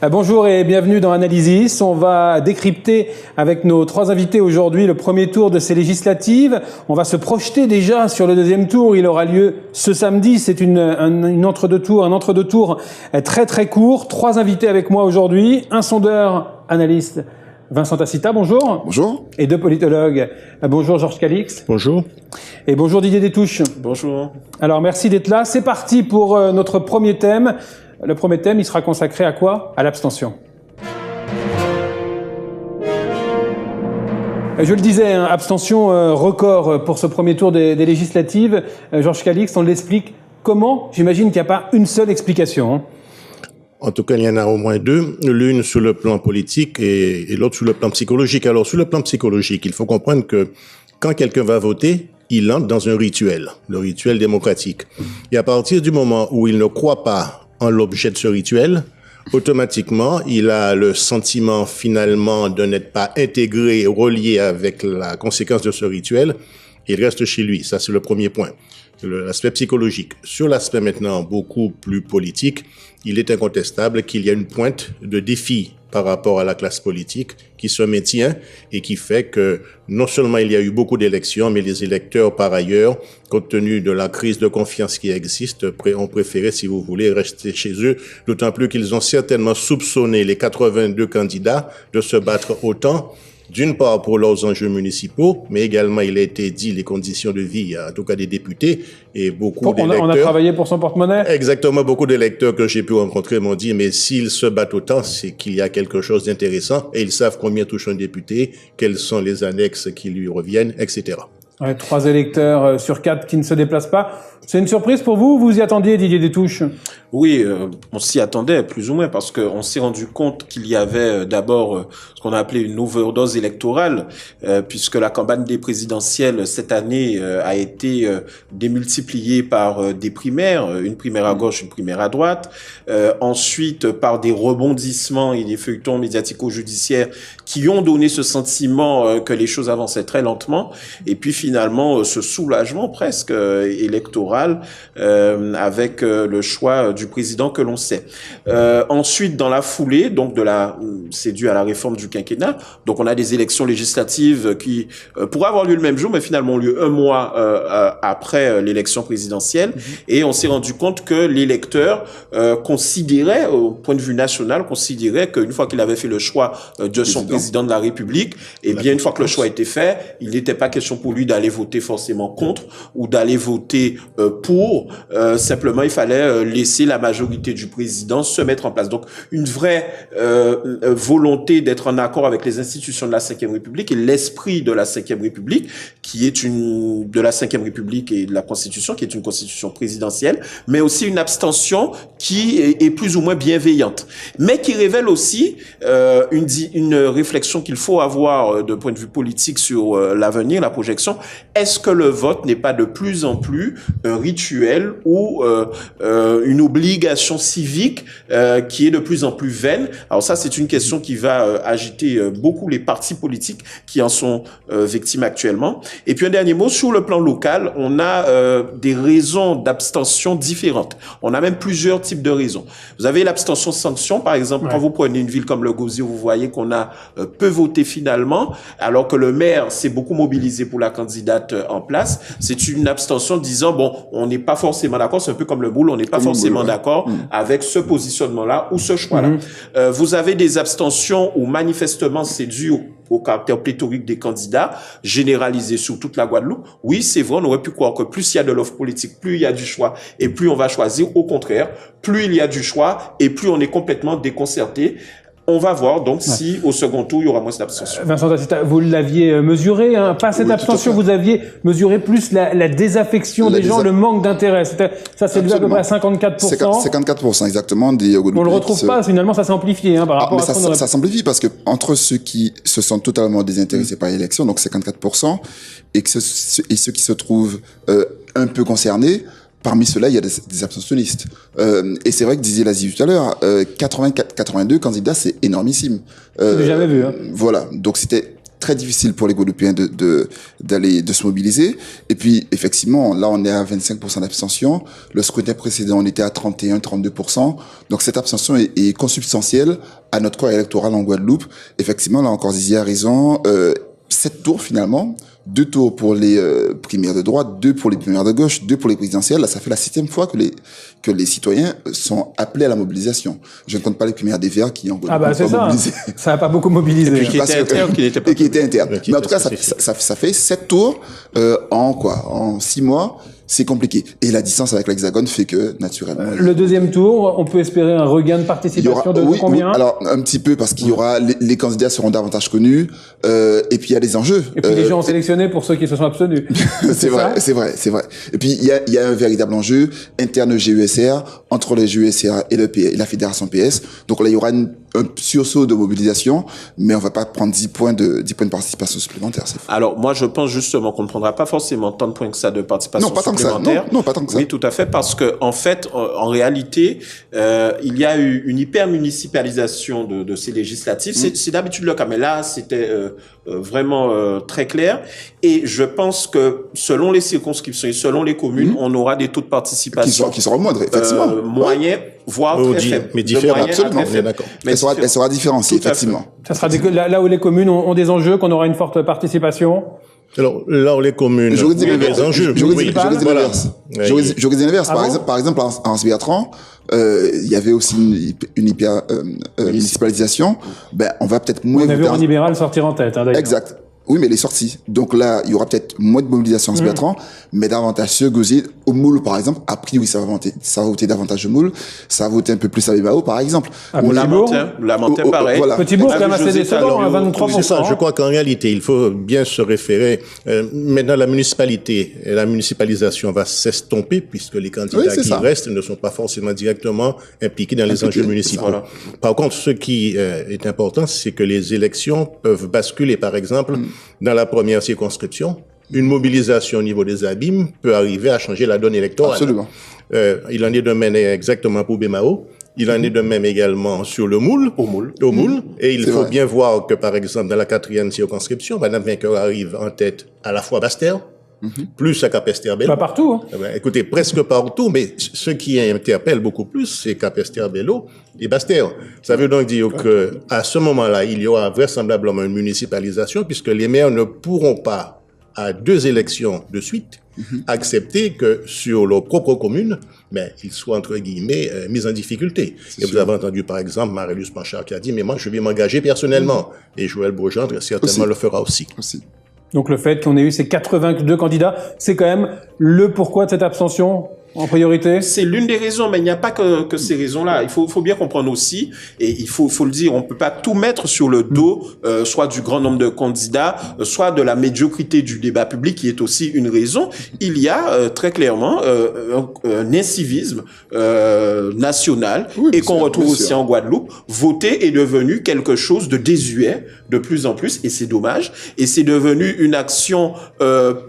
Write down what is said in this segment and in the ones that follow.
Bonjour et bienvenue dans Analysis. On va décrypter avec nos trois invités aujourd'hui le premier tour de ces législatives. On va se projeter déjà sur le deuxième tour. Il aura lieu ce samedi. C'est un entre-deux tours très très court. Trois invités avec moi aujourd'hui. Un sondeur analyste, Vincent Tassita, bonjour. Bonjour. Et deux politologues. Bonjour Georges Calix. Bonjour. Et bonjour Didier Détouche. Bonjour. Alors merci d'être là. C'est parti pour notre premier thème. Le premier thème, il sera consacré à quoi? À l'abstention. Je le disais, abstention record pour ce premier tour des législatives. Georges Calix, on l'explique comment? J'imagine qu'il n'y a pas une seule explication. En tout cas, il y en a au moins deux, l'une sur le plan politique et l'autre sur le plan psychologique. Alors, sur le plan psychologique, il faut comprendre que quand quelqu'un va voter, il entre dans un rituel, le rituel démocratique. Et à partir du moment où il ne croit pas en l'objet de ce rituel, automatiquement, il a le sentiment finalement de n'être pas intégré, relié avec la conséquence de ce rituel. Il reste chez lui. Ça, c'est le premier point. L'aspect psychologique. Sur l'aspect maintenant beaucoup plus politique, il est incontestable qu'il y a une pointe de défi par rapport à la classe politique qui se maintient et qui fait que non seulement il y a eu beaucoup d'élections, mais les électeurs, par ailleurs, compte tenu de la crise de confiance qui existe, ont préféré, si vous voulez, rester chez eux, d'autant plus qu'ils ont certainement soupçonné les 82 candidats de se battre autant, d'une part pour leurs enjeux municipaux, mais également il a été dit les conditions de vie, en tout cas des députés, et beaucoup d'électeurs. On a travaillé pour son porte-monnaie? Exactement, beaucoup d'électeurs que j'ai pu rencontrer m'ont dit, mais s'ils se battent autant, c'est qu'il y a quelque chose d'intéressant, et ils savent combien touche un député, quelles sont les annexes qui lui reviennent, etc. Ouais, 3 électeurs sur 4 qui ne se déplacent pas. C'est une surprise pour vous? Vous y attendiez, Didier Détouche? Oui, on s'y attendait plus ou moins parce qu'on s'est rendu compte qu'il y avait d'abord ce qu'on a appelé une overdose électorale, puisque la campagne des présidentielles cette année a été démultipliée par des primaires, une primaire à gauche, une primaire à droite, ensuite par des rebondissements et des feuilletons médiatico-judiciaires qui ont donné ce sentiment que les choses avançaient très lentement, et puis finalement ce soulagement presque électoral avec le choix du président que l'on sait. Ensuite, dans la foulée, donc c'est dû à la réforme du quinquennat. Donc, on a des élections législatives qui pourraient avoir lieu le même jour, mais finalement ont lieu un mois après l'élection présidentielle. Et on s'est rendu compte que l'électeur considérait, au point de vue national, considérait qu'une fois qu'il avait fait le choix de son président de la République, et bien une fois que le choix était fait, il n'était pas question pour lui d'aller voter forcément contre ou d'aller voter pour. Simplement, il fallait laisser la majorité du président se mettre en place. Donc, une vraie volonté d'être en accord avec les institutions de la Ve République et l'esprit de la Ve République, qui est de la Ve République et de la Constitution, qui est une constitution présidentielle, mais aussi une abstention qui est plus ou moins bienveillante, mais qui révèle aussi une réflexion qu'il faut avoir de point de vue politique sur l'avenir, la projection. Est-ce que le vote n'est pas de plus en plus un rituel ou une obligation civique qui est de plus en plus vaine? Alors ça, c'est une question qui va agiter beaucoup les partis politiques qui en sont victimes actuellement. Et puis un dernier mot, sur le plan local, on a des raisons d'abstention différentes. On a même plusieurs types de raisons. Vous avez l'abstention sanction, par exemple, quand vous prenez une ville comme le Gosier, vous voyez qu'on a peu voté finalement, alors que le maire s'est beaucoup mobilisé pour la candidate en place. C'est une abstention disant, bon, on n'est pas forcément d'accord, c'est un peu comme le boule, on n'est pas forcément d'accord avec ce positionnement-là ou ce choix-là. Vous avez des abstentions où manifestement c'est dû au caractère pléthorique des candidats, généralisé sur toute la Guadeloupe. Oui, c'est vrai, on aurait pu croire que plus il y a de l'offre politique, plus il y a du choix et plus on va choisir. Au contraire, plus il y a du choix et plus on est complètement déconcerté. On va voir donc si au second tour il y aura moins d'abstention. Vincent Tassita, vous l'aviez mesuré, hein, pas cette abstention, vous aviez mesuré plus la désaffection des gens, le manque d'intérêt. Ça s'est élevé à peu près à 54%. 54% exactement des On le retrouve pas, finalement ça s'est amplifié par rapport à ça s'amplifie parce que entre ceux qui se sont totalement désintéressés par l'élection, donc 54%, et ceux qui se trouvent un peu concernés, parmi ceux-là, il y a des abstentionnistes. Et c'est vrai que Didier l'a dit tout à l'heure, 82 candidats, c'est énormissime. Je l'ai jamais vu. Voilà. Donc c'était très difficile pour les Guadeloupéens de se mobiliser. Et puis, effectivement, là, on est à 25% d'abstention. Le scrutin précédent, on était à 31-32%. Donc, cette abstention est consubstantielle à notre corps électoral en Guadeloupe. Effectivement, là encore, Zizi a raison. 7 tours, finalement. 2 tours pour les primaires de droite, 2 pour les primaires de gauche, 2 pour les présidentielles. Là, ça fait la 7e fois que les citoyens sont appelés à la mobilisation. Je ne compte pas les primaires des Verts qui ont c'est ça. mobilisé. Ça n'a pas beaucoup mobilisé. Et puis qui était interne, qui n'était pas. Et qui était interne. Mais en tout cas, ça fait 7 tours en 6 mois. C'est compliqué. Et la distance avec l'Hexagone fait que, naturellement... Le deuxième tour, on peut espérer un regain de participation de combien? Oui, alors, un petit peu, parce qu'il y aura... Les candidats seront davantage connus, et puis il y a des enjeux. Et puis les gens ont sélectionné pour ceux qui se sont abstenus. C'est vrai. Et puis il y a un véritable enjeu interne au GUSR, entre le GUSR et la fédération PS. Donc là, il y aura un sursaut de mobilisation, mais on va pas prendre 10 points de participation supplémentaire. Alors, moi, je pense justement qu'on ne prendra pas forcément tant de points que ça de participation supplémentaire. Non, pas tant que ça. Oui, tout à fait, parce que, en fait, en réalité, il y a eu une hyper-municipalisation de ces législatives. C'est d'habitude le cas, mais là, c'était vraiment très clair. Et je pense que, selon les circonscriptions et selon les communes, on aura des taux de participation qui seront moindres, effectivement. Moyens, voire très faibles. Mais différents, absolument. On est d'accord. Elle sera différenciée, effectivement. Ça sera là où les communes ont des enjeux, qu'on aura une forte participation. Alors, là où les communes j'aurais dit les enjeux. J'aurais dit l'inverse. Par exemple, en Sbertrand, il y avait aussi une hyper municipalisation. Ben, on va peut-être moins... On a vu René Libéral sortir en tête, d'ailleurs. Exact. Oui, mais elle est sortie. Donc là, il y aura peut-être moins de mobilisation en Sbertrand, mais davantage sur Gosier. Au Moule, par exemple, a priori, ça va voter davantage au Moule. Ça va voter un peu plus à Bébao, par exemple. Lamentin, pareil. Voilà. Petit Bourg, quand même assez décevant, à 23%. C'est ça. Je crois qu'en réalité, il faut bien se référer. Maintenant, la municipalité et la municipalisation va s'estomper puisque les candidats qui restent ne sont pas forcément directement impliqués dans les enjeux municipaux. Voilà. Par contre, ce qui est important, c'est que les élections peuvent basculer, par exemple, dans la première circonscription. Une mobilisation au niveau des abîmes peut arriver à changer la donne électorale. Absolument. Il en est de même exactement pour Bémao. Il en est de même également sur le Moule. Au Moule. Et il faut bien voir que, par exemple, dans la 4e circonscription, Madame Vainqueur arrive en tête à la fois Bastère, plus à Capesterre-Belle. Pas partout, hein. Écoutez, presque partout, mais ce qui interpelle beaucoup plus, c'est Capesterre-Bello et Bastère. Ça veut donc dire que, à ce moment-là, il y aura vraisemblablement une municipalisation puisque les maires ne pourront pas, à 2 élections de suite, accepter que sur leur propre commune, ils soient, entre guillemets, mis en difficulté. Et vous avez entendu, par exemple, Marie-Luce Panchard qui a dit, mais moi, je vais m'engager personnellement. Et Joël Beaugendre, certainement, le fera aussi. Donc le fait qu'on ait eu ces 82 candidats, c'est quand même le pourquoi de cette abstention en priorité? C'est l'une des raisons, mais il n'y a pas que ces raisons-là. Il faut bien comprendre aussi, et il faut le dire, on peut pas tout mettre sur le dos, soit du grand nombre de candidats, soit de la médiocrité du débat public, qui est aussi une raison. Il y a très clairement un incivisme national, et qu'on retrouve aussi en Guadeloupe. Voter est devenu quelque chose de désuet de plus en plus, et c'est dommage. Et c'est devenu une action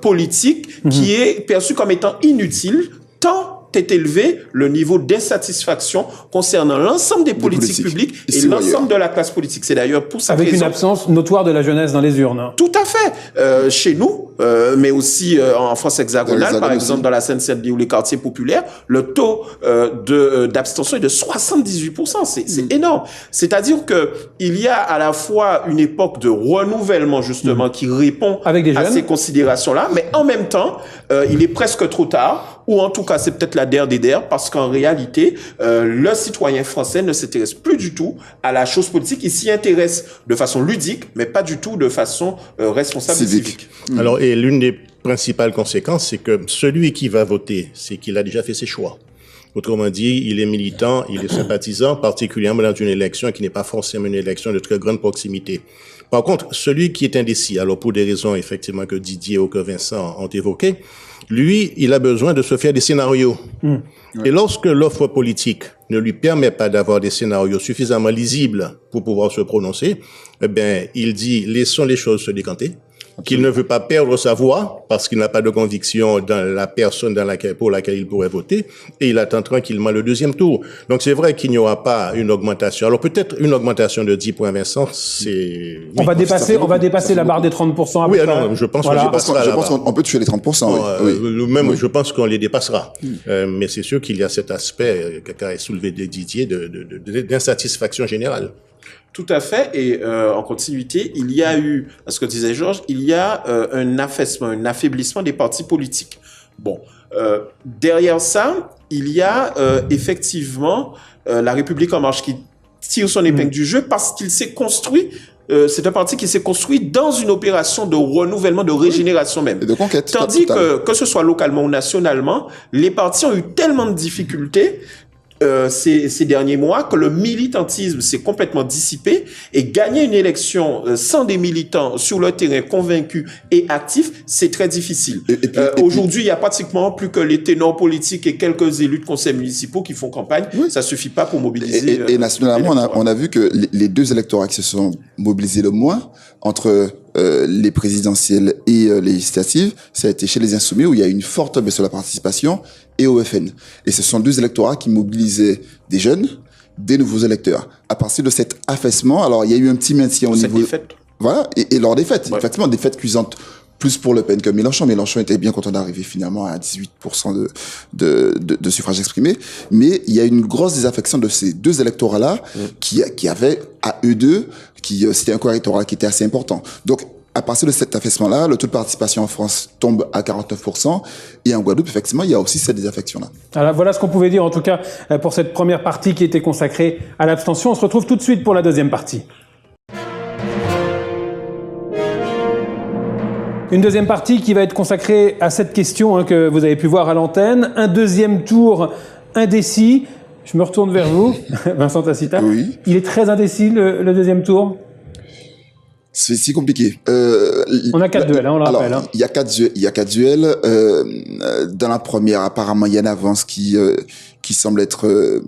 politique qui est perçue comme étant inutile, tant est élevé le niveau d'insatisfaction concernant l'ensemble des politiques publiques et l'ensemble de la classe politique. C'est d'ailleurs pour cette raison... Avec une absence notoire de la jeunesse dans les urnes. Tout à fait. Chez nous, mais aussi en France hexagonale, par exemple dans la Seine-Saint-Denis ou les quartiers populaires, le taux d'abstention est de 78%. C'est énorme. C'est-à-dire que il y a à la fois une époque de renouvellement, justement, qui répond à ces considérations-là, mais en même temps, il est presque trop tard, ou en tout cas, c'est peut-être la der des der, parce qu'en réalité, le citoyen français ne s'intéresse plus du tout à la chose politique. Il s'y intéresse de façon ludique, mais pas du tout de façon responsable et civique. Alors, et l'une des principales conséquences, c'est que celui qui va voter, c'est qu'il a déjà fait ses choix. Autrement dit, il est militant, il est sympathisant, particulièrement dans une élection qui n'est pas forcément une élection de très grande proximité. Par contre, celui qui est indécis, alors pour des raisons effectivement que Didier ou que Vincent ont évoquées, lui, il a besoin de se faire des scénarios. Et lorsque l'offre politique ne lui permet pas d'avoir des scénarios suffisamment lisibles pour pouvoir se prononcer, il dit, laissons les choses se décanter. qu'il ne veut pas perdre sa voix parce qu'il n'a pas de conviction dans la personne pour laquelle il pourrait voter, et il attend tranquillement le deuxième tour. Donc c'est vrai qu'il n'y aura pas une augmentation. Alors peut-être une augmentation de 10 points, Vincent, c'est... On va dépasser la barre des 30%. Oui, non, je pense qu'on dépassera. Je pense qu'on peut toucher les 30%. Même, je pense qu'on les dépassera. Mais c'est sûr qu'il y a cet aspect qu'a soulevé Didier d'insatisfaction générale. Tout à fait. Et en continuité, il y a eu, à ce que disait Georges, il y a un affaissement, un affaiblissement des partis politiques. Bon, derrière ça, il y a effectivement La République en marche qui tire son épingle du jeu parce qu'il s'est construit. C'est un parti qui s'est construit dans une opération de renouvellement, de régénération même. Et de conquête. Tandis que ce soit localement ou nationalement, les partis ont eu tellement de difficultés ces derniers mois que le militantisme s'est complètement dissipé et gagner une élection sans des militants sur le terrain convaincus et actifs, c'est très difficile. Aujourd'hui, il y a pratiquement plus que les ténors politiques et quelques élus de conseils municipaux qui font campagne. Oui. Ça suffit pas pour mobiliser. Et nationalement, on a vu que les deux électorats qui se sont mobilisés le moins entre les présidentielles et les législatives, ça a été chez les Insoumis où il y a eu une forte baisse de la participation et au FN. Et ce sont deux électorats qui mobilisaient des jeunes, des nouveaux électeurs. À partir de cet affaissement, alors il y a eu un petit maintien au niveau... Défaite. Voilà, et leur défaite. Ouais. Effectivement, défaite cuisante plus pour Le Pen que Mélenchon. Mélenchon était bien content d'arriver finalement à 18% de suffrages exprimés. Mais il y a une grosse désaffection de ces deux électorats-là qui avaient à eux deux, c'était un corps électoral qui était assez important. Donc, à partir de cet affaissement-là, le taux de participation en France tombe à 49%. Et en Guadeloupe, effectivement, il y a aussi cette désaffection-là. Alors, voilà ce qu'on pouvait dire, en tout cas, pour cette première partie qui était consacrée à l'abstention. On se retrouve tout de suite pour la deuxième partie. Une deuxième partie qui va être consacrée à cette question que vous avez pu voir à l'antenne. Un deuxième tour indécis. Je me retourne vers vous, Vincent Tacita. Oui. Il est très indécis, le deuxième tour. C'est si compliqué. On a 4 duels, on le rappelle. Il y a 4 duels. Dans la première, apparemment, il y a une avance qui semble être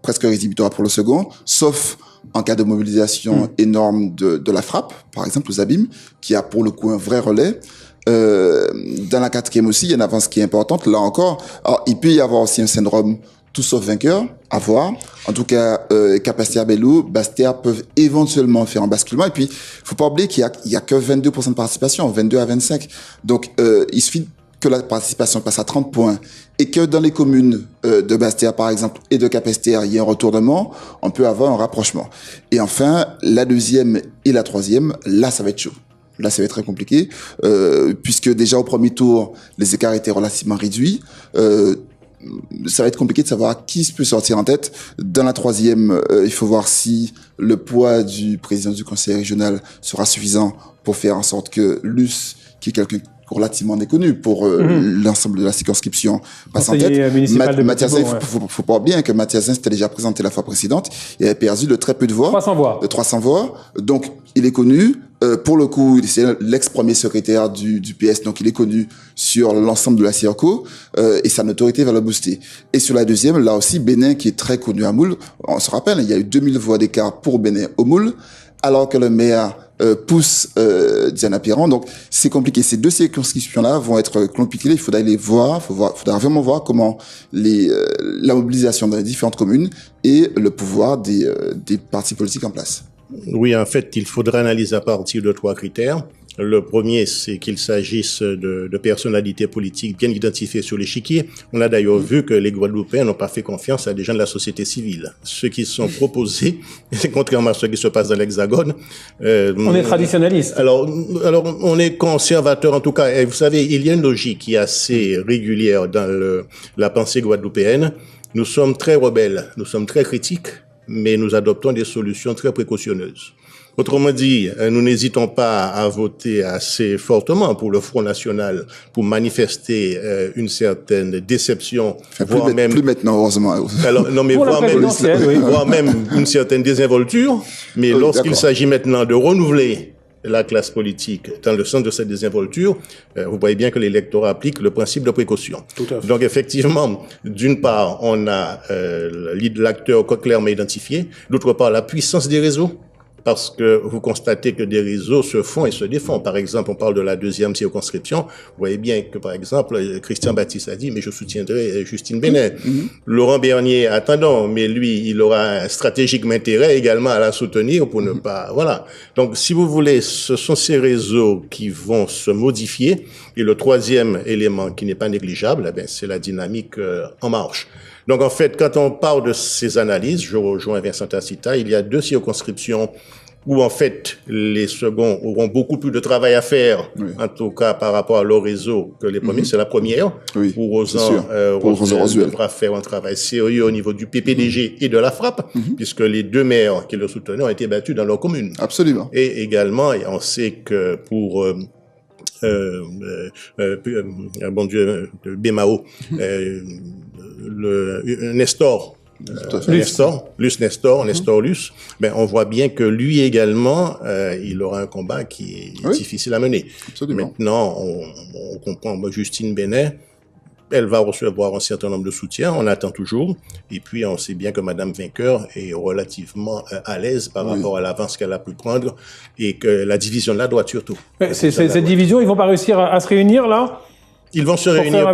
presque rédhibitoire pour le second, sauf en cas de mobilisation énorme de la frappe, par exemple, aux abîmes, qui a pour le coup un vrai relais. Dans la quatrième aussi, il y a une avance qui est importante. Là encore, alors, il peut y avoir aussi un syndrome tout sauf vainqueur, à voir. En tout cas, Capesterre-Belle-Eau, Basse-Terre peuvent éventuellement faire un basculement. Et puis, faut pas oublier qu'il y a que 22% de participation, 22 à 25. Donc, il suffit que la participation passe à 30 points et que dans les communes de Basse-Terre, par exemple, et de Capesterre, il y ait un retournement, on peut avoir un rapprochement. Et enfin, la deuxième et la troisième, là, ça va être chaud. Là, ça va être très compliqué, puisque déjà au premier tour, les écarts étaient relativement réduits. Ça va être compliqué de savoir qui peut sortir en tête. Dans la troisième, il faut voir si le poids du président du conseil régional sera suffisant pour faire en sorte que Luce, qui est quelqu'un relativement méconnu pour l'ensemble de la circonscription, passe en tête. Mathias, faut pas oublier que Mathias s'était déjà présenté la fois précédente et a perdu de très peu de voix. 300 voix. De 300 voix. Donc, il est connu. Pour le coup, c'est l'ex-premier secrétaire du PS, donc il est connu sur l'ensemble de la Circo, et sa notoriété va le booster. Et sur la deuxième, là aussi, Bénin, qui est très connu à Moule, on se rappelle, il y a eu 2000 voix d'écart pour Bénin au Moule, alors que le maire pousse Diana Piron. Donc, c'est compliqué. Ces deux circonscriptions-là vont être compliquées. Il faudra les voir. Faudra vraiment voir comment la mobilisation dans les différentes communes et le pouvoir des partis politiques en place. Oui, en fait, il faudra analyser à partir de 3 critères. Le premier, c'est qu'il s'agisse de personnalités politiques bien identifiées sur l'échiquier. On a d'ailleurs vu que les Guadeloupéens n'ont pas fait confiance à des gens de la société civile. Ceux qui sont proposés, contrairement à ce qui se passe dans l'Hexagone. On est traditionnaliste. Alors, on est conservateur en tout cas. Et vous savez, il y a une logique qui est assez régulière dans la pensée guadeloupéenne. Nous sommes très rebelles, nous sommes très critiques, mais nous adoptons des solutions très précautionneuses. Autrement dit, nous n'hésitons pas à voter assez fortement pour le Front National pour manifester une certaine déception, voire même plus maintenant heureusement. Alors non mais voire même une certaine désinvolture, mais lorsqu'il s'agit maintenant de renouveler la classe politique dans le sens de cette désinvolture, vous voyez bien que l'électorat applique le principe de précaution. Tout à fait. Donc effectivement, d'une part, on a l'acteur clairement identifié, d'autre part, la puissance des réseaux. parce que vous constatez que des réseaux se font et se défont. Par exemple, on parle de la 2e circonscription. Vous voyez bien que, par exemple, Christian Baptiste a dit, mais je soutiendrai Justine Benin. Laurent Bernier, attendons, mais lui, il aura un stratégique intérêt également à la soutenir pour ne pas, voilà. Donc, si vous voulez, ce sont ces réseaux qui vont se modifier. Et le 3e élément qui n'est pas négligeable, c'est la dynamique en marche. Donc, en fait, quand on parle de ces analyses, je rejoins Vincent Tacita, il y a 2 circonscriptions où, en fait, les seconds auront beaucoup plus de travail à faire, en tout cas par rapport à leur réseau, que les premiers. C'est la première, où Rosan Roswell devra faire un travail sérieux au niveau du PPDG et de la FRAP, puisque les 2 maires qui le soutenaient ont été battus dans leur commune. Absolument. Et également, on sait que pour Bémao, Nestor, Luce, on voit bien que lui également, il aura un combat qui est difficile à mener. Absolument. Maintenant, on comprend, Justine Benin, elle va recevoir un certain nombre de soutiens, on attend toujours, et puis on sait bien que Madame Vainqueur est relativement à l'aise par rapport à l'avance qu'elle a pu prendre, et que la division de la droite surtout. Cette division, ils vont pas réussir à se réunir là? Ils vont se réunir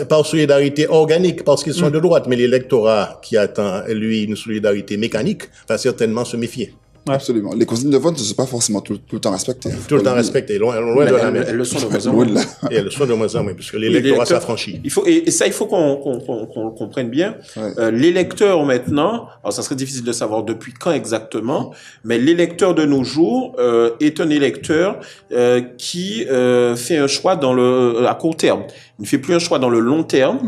par solidarité organique, parce qu'ils sont de droite, mais l'électorat qui attend, lui, une solidarité mécanique, va certainement se méfier. Ouais. Absolument. Les consignes de vote ne sont pas forcément tout le temps respectées. Tout le temps respectées, loin de la même. Elles le sont de moins en moins. Et elles le sont de moins en moins, puisque l'électorat s'affranchit. Il faut qu'on comprenne bien. Ouais. L'électeur maintenant, alors ça serait difficile de savoir depuis quand exactement, mais l'électeur de nos jours est un électeur qui fait un choix à court terme. Il ne fait plus un choix dans le long terme,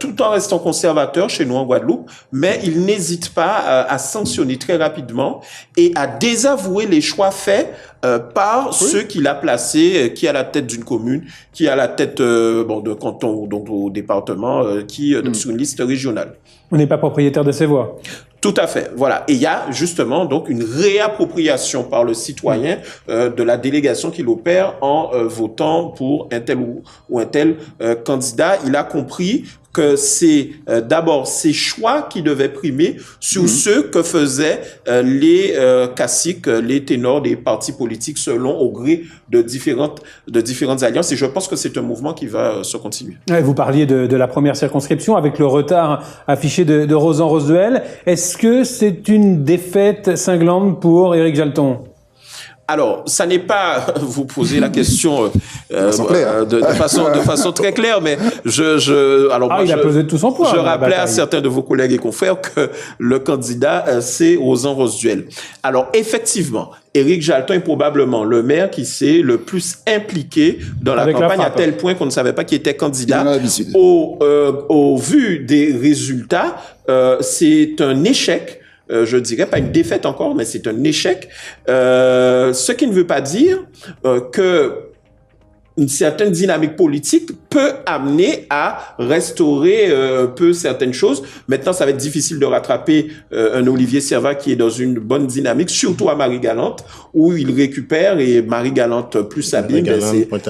tout en restant conservateur chez nous en Guadeloupe, mais il n'hésite pas à sanctionner très rapidement et à désavouer les choix faits par ceux qu'il a placés, qui est à la tête d'une commune, qui est à la tête de canton, donc au département, sur une liste régionale. On n'est pas propriétaire de ses voix. Tout à fait, voilà. Et il y a justement donc une réappropriation par le citoyen de la délégation qu'il opère en votant pour un tel ou un tel candidat. Il a compris que c'est d'abord ses choix qui devaient primer sur ceux que faisaient les caciques, les ténors des partis politiques selon au gré de différentes alliances. Et je pense que c'est un mouvement qui va se continuer. Vous parliez de la première circonscription avec le retard affiché de Rosan Roswell. Est-ce que c'est une défaite cinglante pour Éric Jalton? Alors, ça n'est pas, vous posez la question de façon très claire, mais il a pesé de tout son poids. Je rappelais à certains de vos collègues et confrères que le candidat, c'est Rosan Roswell. Alors, effectivement, Éric Jalton est probablement le maire qui s'est le plus impliqué dans la campagne à tel point qu'on ne savait pas qu'il était candidat. Au vu des résultats, c'est un échec. Je dirais pas une défaite encore, mais c'est un échec. Ce qui ne veut pas dire que une certaine dynamique politique peut amener à restaurer un peu certaines choses. Maintenant, ça va être difficile de rattraper un Olivier Servat qui est dans une bonne dynamique, surtout à Marie-Galante, où il récupère, et Marie-Galante plus Abîme,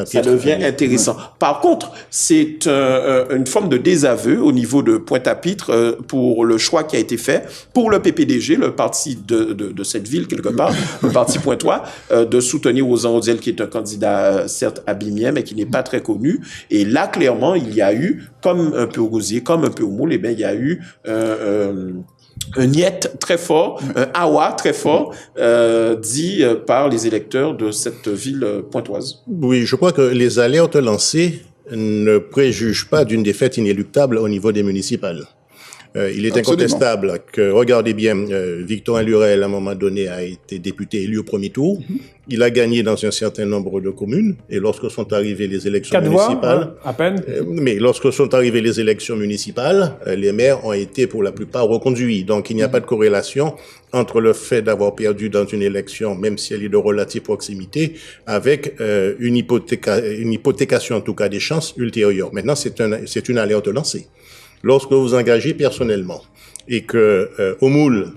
ça devient intéressant. Ouais. Par contre, c'est une forme de désaveu au niveau de Pointe-à-Pitre pour le choix qui a été fait pour le PPDG, le parti de cette ville quelque part, le parti pointois, de soutenir Rosan Roswell, qui est un candidat certes abîmé, mais qui n'est pas très connu. Et là, clairement, il y a eu, comme un peu au Gosier, comme un peu au Moule, il y a eu un niet très fort, un awa très fort, dit par les électeurs de cette ville pointoise. Oui, je crois que les alertes lancées ne préjugent pas d'une défaite inéluctable au niveau des municipales. Il est incontestable que, regardez bien, Victorin Lurel, à un moment donné, a été député élu au premier tour. Il a gagné dans un certain nombre de communes. Et lorsque sont arrivées les élections municipales... à peine. Mais lorsque sont arrivées les élections municipales, les maires ont été pour la plupart reconduits. Donc, il n'y a pas de corrélation entre le fait d'avoir perdu dans une élection, même si elle est de relative proximité, avec une hypothécation, en tout cas, des chances ultérieures. Maintenant, c'est une alerte lancée. Lorsque vous engagez personnellement et que au Moule,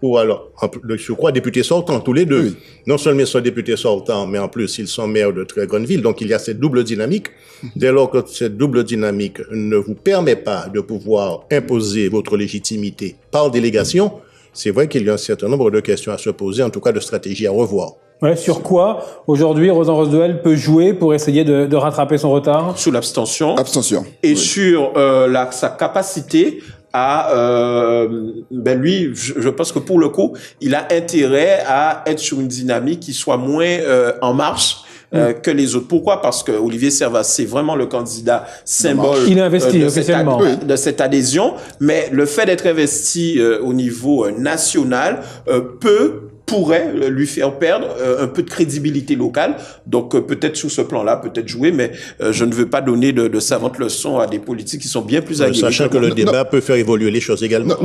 ou alors, je crois, députés sortants, tous les deux, non seulement ils sont députés sortants, mais en plus ils sont maires de très grandes villes, donc il y a cette double dynamique. Dès lors que cette double dynamique ne vous permet pas de pouvoir imposer votre légitimité par délégation, c'est vrai qu'il y a un certain nombre de questions à se poser, en tout cas de stratégies à revoir. Ouais, sur quoi, aujourd'hui, Rosan Rosdeuel peut jouer pour essayer de rattraper son retard? Sous l'abstention. Abstention. Et Oui. sur sa capacité à... lui, je pense que pour le coup, il a intérêt à être sur une dynamique qui soit moins en marche que les autres. Pourquoi? Parce que Olivier Servat, c'est vraiment le candidat symbole il est investi officiellement. de cette adhésion, mais le fait d'être investi au niveau national pourrait lui faire perdre un peu de crédibilité locale. Donc peut-être sur ce plan-là, peut-être jouer, mais je ne veux pas donner de savantes leçons à des politiques qui sont bien plus aguerris. Sachant que le débat peut faire évoluer les choses également.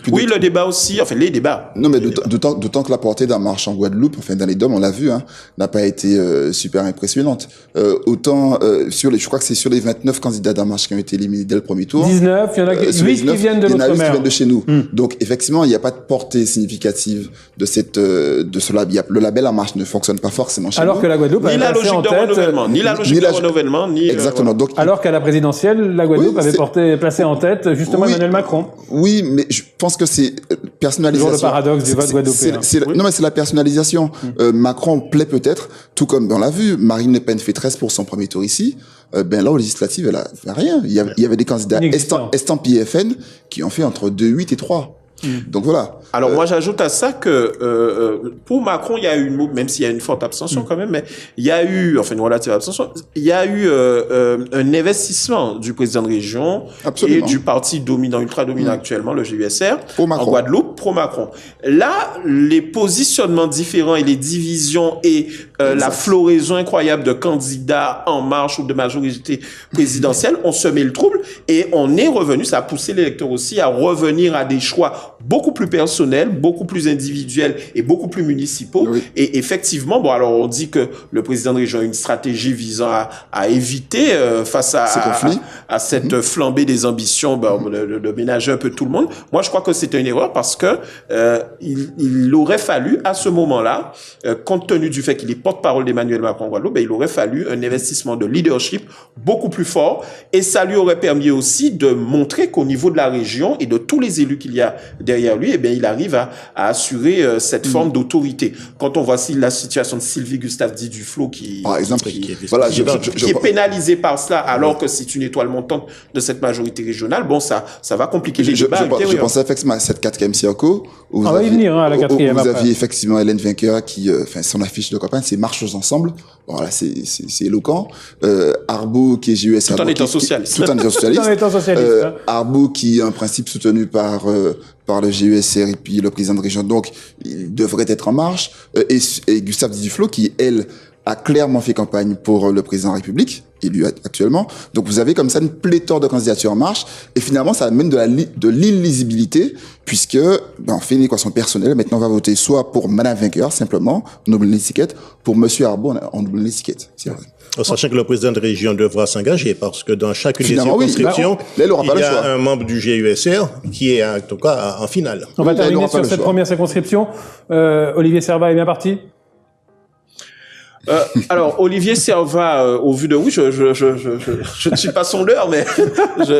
Oui, le débat aussi, enfin les débats. Non, mais d'autant que la portée d'En Marche en Guadeloupe, enfin dans les DOM, on l'a vu, n'a pas été super impressionnante. Je crois que c'est sur les 29 candidats d'En Marche qui ont été éliminés dès le premier tour. 19, il y en a 8 qui viennent de l'autre mer. Il y en a 8 qui viennent de chez nous. Donc effectivement, il n'y a pas de portée significative de ce label. Le label En Marche ne fonctionne pas forcément chez nous. Alors que la Guadeloupe ni la logique de renouvellement, ni la logique de renouvellement, ni exactement. Donc, alors qu'à la présidentielle, la Guadeloupe avait placé en tête justement Emmanuel Macron. Oui, mais je pense que c'est personnalisation. Toujours le paradoxe du vote guadeloupéen. Non, mais c'est la personnalisation. Macron plaît peut-être, tout comme on l'a vu, Marine Le Pen fait 13% premier tour ici. Là, aux législatives, elle a rien. Il y avait des candidats estampillés FN qui ont fait entre 2,8 et 3. Donc voilà. Alors moi j'ajoute à ça que pour Macron il y a eu même s'il y a une forte abstention quand même, mais il y a eu une relative abstention, il y a eu un investissement du président de région et du parti dominant, ultra dominant actuellement, le GUSR, en Guadeloupe, pro-Macron. Là, les positionnements différents et les divisions et la floraison incroyable de candidats En Marche ou de majorité présidentielle, on se met le trouble et on est revenu, ça a poussé l'électeur aussi à revenir à des choix beaucoup plus personnels, beaucoup plus individuels et beaucoup plus municipaux. Oui. Et effectivement, alors on dit que le président de région a une stratégie visant à éviter face à cette flambée des ambitions, de ménager un peu tout le monde. Moi, je crois que c'était une erreur parce que il aurait fallu à ce moment-là, compte tenu du fait qu'il est porte-parole d'Emmanuel Macron en Guadeloupe, il aurait fallu un investissement de leadership beaucoup plus fort et ça lui aurait permis aussi de montrer qu'au niveau de la région et de tous les élus qu'il y a derrière lui, il arrive à assurer cette forme d'autorité. Quand on voit la situation de Sylvie Gustave dit Duflo qui est pénalisé par cela, alors que c'est une étoile montante de cette majorité régionale, ça va compliquer les débats. Je pensais effectivement à cette 4e circo. On va y venir à la 4e. Vous aviez effectivement Hélène Vainqueur qui, son affiche de campagne, c'est Marchons ensemble. Voilà, c'est éloquent. Arbaud qui est GUS. Tout en étant socialiste. Tout en étant socialiste. Arbaud qui est un principe soutenu par le GUSR et puis le président de région, donc il devrait être En Marche, et Gustave Duflo qui, elle, a clairement fait campagne pour le président de la République, élu actuellement. Donc vous avez comme ça une pléthore de candidatures En Marche, et finalement ça amène de l'illisibilité, puisque on fait une équation personnelle. Maintenant on va voter soit pour Madame Vainqueur, simplement, en double étiquette, pour Monsieur Arbaud en double étiquette. C'est vrai. Sachant que le président de région devra s'engager parce que dans chacune des circonscriptions, il y a un membre du GUSR qui est en tout cas en finale. On va terminer sur cette première circonscription. Olivier Servat est bien parti? Alors Olivier Servat, au vu de je ne suis pas sondeur, mais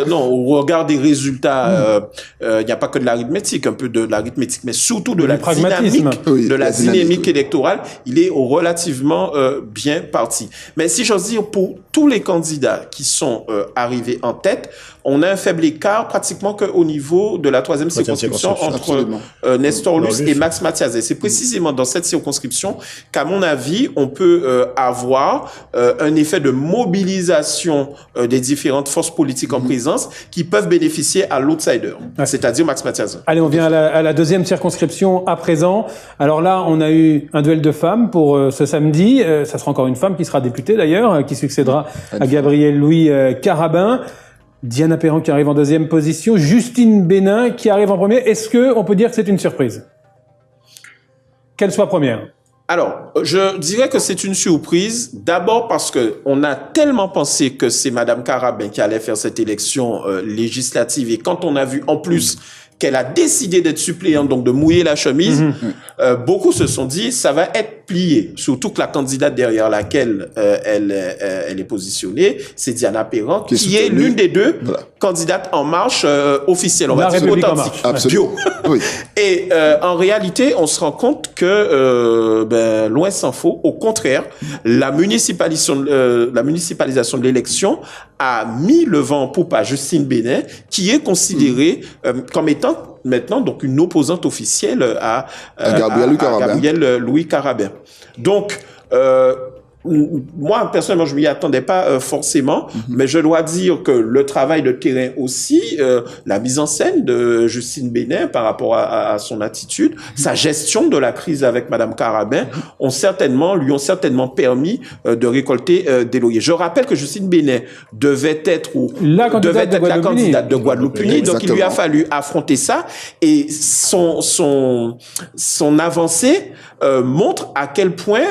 au regard des résultats, il n'y a pas que de l'arithmétique, un peu de l'arithmétique, mais surtout de la dynamique électorale. Il est relativement bien parti. Mais si j'ose dire, pour tous les candidats qui sont arrivés en tête, on a un faible écart pratiquement qu'au niveau de la 3e circonscription entre Nestor Luce et Max Mathias. Et c'est précisément dans cette circonscription qu'à mon avis, on peut avoir un effet de mobilisation des différentes forces politiques en présence qui peuvent bénéficier à l'outsider, c'est-à-dire Max Mathias. Allez, on vient à la 2e circonscription à présent. Alors là, on a eu un duel de femmes pour ce samedi. Ça sera encore une femme qui sera députée d'ailleurs, qui succédera à Gabriel Louis Carabin. Diana Perron qui arrive en 2e position, Justine Bénin qui arrive en première. Est-ce que on peut dire que c'est une surprise qu'elle soit première? Alors, je dirais que c'est une surprise, d'abord parce que on a tellement pensé que c'est Madame Carabin qui allait faire cette élection législative, et quand on a vu en plus qu'elle a décidé d'être suppléante, donc de mouiller la chemise, beaucoup se sont dit ça va être plié. Surtout que la candidate derrière laquelle elle est positionnée, c'est Diana Perron, qui est l'une des deux candidates En Marche officielles, on va dire authentiques. Absolument. Bio. Oui. Et en réalité, on se rend compte que, loin s'en faut, au contraire, la municipalisation de l'élection a mis le vent en poupe à Justine Benin, qui est considérée comme étant maintenant donc une opposante officielle à Gabriel Louis Carabin. Donc, moi, personnellement, je m'y attendais pas forcément, mais je dois dire que le travail de terrain aussi, la mise en scène de Justine Benin par rapport à son attitude, sa gestion de la crise avec Madame Carabin lui ont certainement permis de récolter des lauriers. Je rappelle que Justine Benin devait être la candidate de Guadeloupe-Unie, donc il lui a fallu affronter ça, et son avancée montre à quel point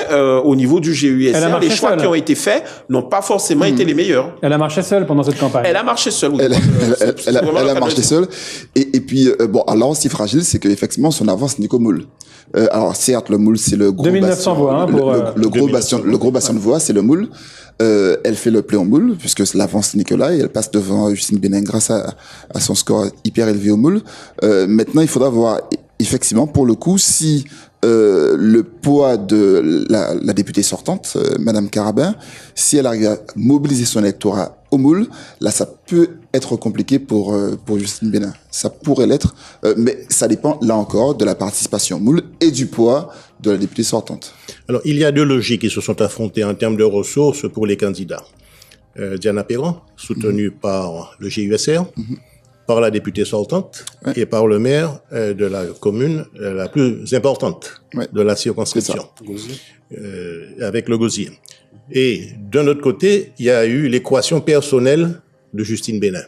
au niveau du GUSR, les choix qui ont été faits n'ont pas forcément été les meilleurs. Elle a marché seule pendant cette campagne. Elle a marché seule. Oui. Elle a marché seule. Et puis, alors aussi fragile, c'est qu'effectivement, son avance n'est qu'au moule. Alors, certes, le moule, c'est le gros 2900 voix, hein, le gros bastion de voix, c'est le moule. Elle fait le play en moule, puisque l'avance n'est que là, et elle passe devant Justine Benin grâce à son score hyper élevé au moule. Maintenant, il faudra voir, effectivement, pour le coup, si le poids de la députée sortante, Madame Carabin, si elle arrive à mobiliser son électorat au moule, là, ça peut être compliqué pour Justine Benin. Ça pourrait l'être, mais ça dépend, là encore, de la participation au moule et du poids de la députée sortante. Alors, il y a deux logiques qui se sont affrontées en termes de ressources pour les candidats. Diana Perron, soutenue par le GUSR, par la députée sortante et par le maire de la commune la plus importante de la circonscription, avec le Gosier. Et d'un autre côté, il y a eu l'équation personnelle de Justine Benin.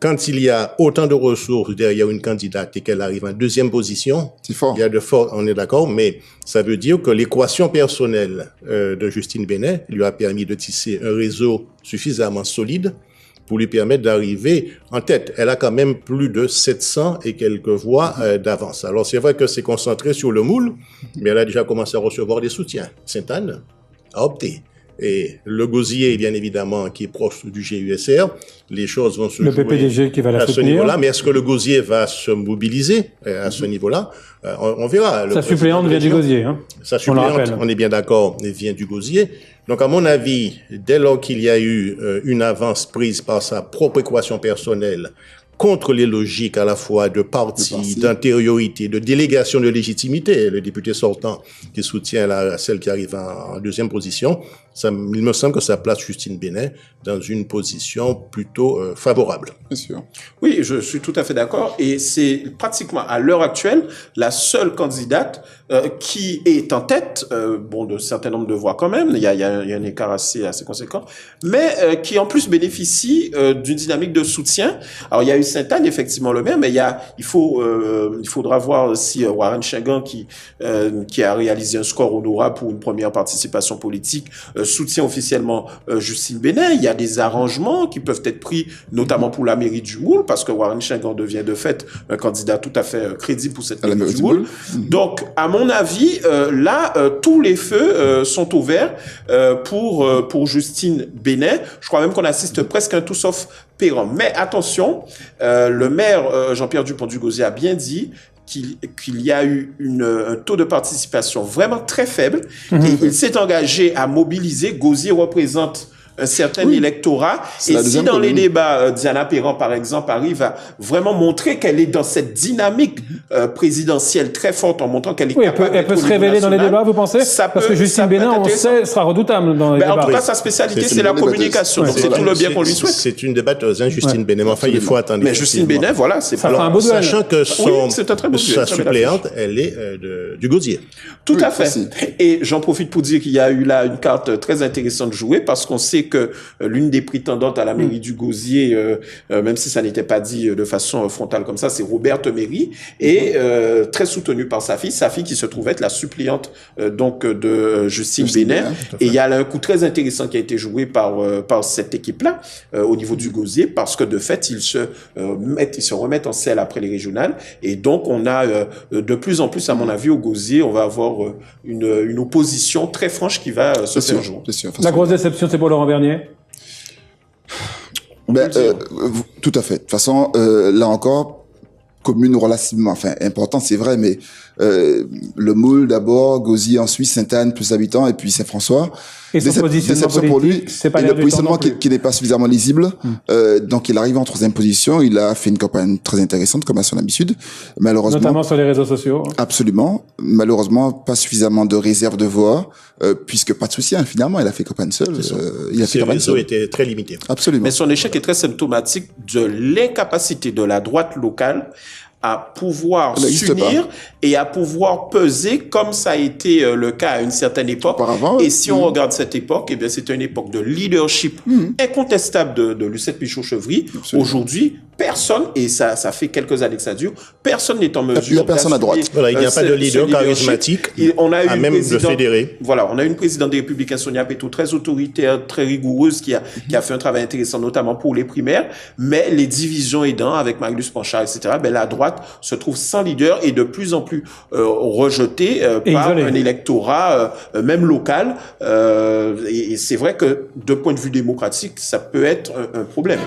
Quand il y a autant de ressources derrière une candidate et qu'elle arrive en deuxième position, il y a de forts, on est d'accord, mais ça veut dire que l'équation personnelle de Justine Benin lui a permis de tisser un réseau suffisamment solide pour lui permettre d'arriver en tête. Elle a quand même plus de 700 et quelques voix d'avance. Alors c'est vrai que c'est concentré sur le moule, mais elle a déjà commencé à recevoir des soutiens. Sainte-Anne a opté. Et le Gosier, bien évidemment, qui est proche du GUSR, les choses vont se jouer le PPDG qui va la à ce soutenir. niveau-là. Mais est-ce que le Gosier va se mobiliser à ce niveau-là? On verra. Sa suppléante vient du Gosier. Hein. Sa suppléante, on est bien d'accord, vient du Gosier. Donc, à mon avis, dès lors qu'il y a eu une avance prise par sa propre équation personnelle contre les logiques à la fois de parti, d'antériorité, de délégation de légitimité, le député sortant qui soutient celle qui arrive en deuxième position, il me semble que ça place Justine Benin dans une position plutôt favorable. Bien sûr. Oui, je suis tout à fait d'accord. Et c'est pratiquement, à l'heure actuelle, la seule candidate qui est en tête, de certain nombre de voix quand même, il y a un écart assez conséquent, mais qui en plus bénéficie d'une dynamique de soutien. Alors, il y a eu Sainte-Anne, effectivement, le maire, mais il faudra voir aussi Warren Shengan qui a réalisé un score honorable pour une première participation politique, soutient officiellement Justine Benin. Il y a des arrangements qui peuvent être pris, notamment pour la mairie du Moule, parce que Warren Shengan devient de fait un candidat tout à fait crédible pour cette mairie du Moule. Donc, à mon avis, tous les feux sont ouverts pour Justine Benin. Je crois même qu'on assiste presque à un tout sauf Perron. Mais attention, le maire Jean-Pierre Dupont-du-Gosier a bien dit qu'il y a eu un taux de participation vraiment très faible et il s'est engagé à mobiliser. Gosier représente un certain électorat. Et si dans les débats, Diana Perron, par exemple, arrive à vraiment montrer qu'elle est dans cette dynamique présidentielle très forte en montrant qu'elle est capable elle peut se révéler dans les débats, vous pensez? Parce que Justine Benin, on sait, sera redoutable dans les débats. En tout cas, sa spécialité, c'est la communication. Donc, c'est tout le bien qu'on lui souhaite. C'est une débatteuse, Justine Benin. Enfin, il faut attendre. Mais Justine Benin, voilà, c'est pas un beau duel. Sachant que sa suppléante, elle est du Gosier. Tout à fait. Et j'en profite pour dire qu'il y a eu là une carte très intéressante jouée parce qu'on sait sait que l'une des prétendantes à la mairie du Gosier, même si ça n'était pas dit de façon frontale comme ça, c'est Roberthe Méry, et très soutenue par sa fille qui se trouvait être la suppléante donc de Justine Bénin. Et il y a un coup très intéressant qui a été joué par cette équipe-là au niveau du Gosier, parce que de fait, ils se remettent en selle après les régionales, et donc on a de plus en plus, à mon avis, au Gosier, on va avoir une opposition très franche qui va se faire jour. La grosse déception, c'est pour Laurent Bernier? Tout à fait. De toute façon, là encore, commune relativement, importante, c'est vrai, mais le Moule d'abord, Gosier ensuite, Sainte-Anne plus habitants, et puis Saint-François. Et son positionnement pour lui, c'est pas et le positionnement qui n'est pas suffisamment lisible. Donc il arrive en troisième position. Il a fait une campagne très intéressante, comme à son habitude. Malheureusement, notamment sur les réseaux sociaux. Absolument. Malheureusement, pas suffisamment de réserve de voix, puisque pas de soutien. Finalement, il a fait campagne seul. Ses réseaux étaient très limités. Absolument. Mais son échec est très symptomatique de l'incapacité de la droite locale à pouvoir s'unir et à pouvoir peser comme ça a été le cas à une certaine époque. Et si on regarde cette époque, eh bien, c'est une époque de leadership incontestable de Lucette Michaud-Chevry. Aujourd'hui, personne, et ça fait quelques années que ça dure, personne n'est en mesure. Il n'y a personne à droite. Voilà, il n'y a pas de leader charismatique à même de fédérer. Voilà, on a une présidente des Républicains, Sonia Péto, très autoritaire, très rigoureuse, qui a fait un travail intéressant, notamment pour les primaires, mais les divisions aidant avec Marius Panchard, etc., ben, la droite se trouve sans leader et de plus en plus rejetée par un électorat, même local. Et c'est vrai que, de point de vue démocratique, ça peut être un problème.